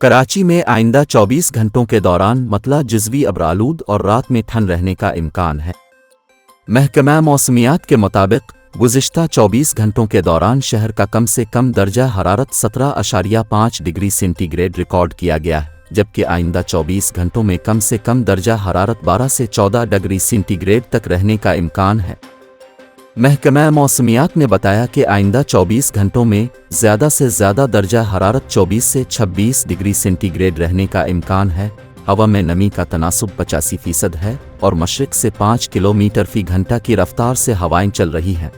कराची में आइंदा 24 घंटों के दौरान मतला जुज़वी अबरालूद और रात में ठंड रहने का इम्कान है। महकमा मौसमियात के मुताबिक गुज़िश्ता 24 घंटों के दौरान शहर का कम से कम दर्जा हरारत 17.5 डिग्री सेंटीग्रेड रिकॉर्ड किया गया है, जबकि आइंदा 24 घंटों में कम से कम दर्जा हरारत 12 से 14 डिग्री सेंटीग्रेड तक रहने का इम्कान है। महकमा मौसमियात ने बताया कि आइंदा 24 घंटों में ज़्यादा से ज़्यादा दर्जा हरारत 24 से 26 डिग्री सेंटीग्रेड रहने का इम्कान है। हवा में नमी का तनासुब 85% है और मशरिक़ से 5 किलोमीटर फ़ी घंटा की रफ्तार से हवाएं चल रही हैं।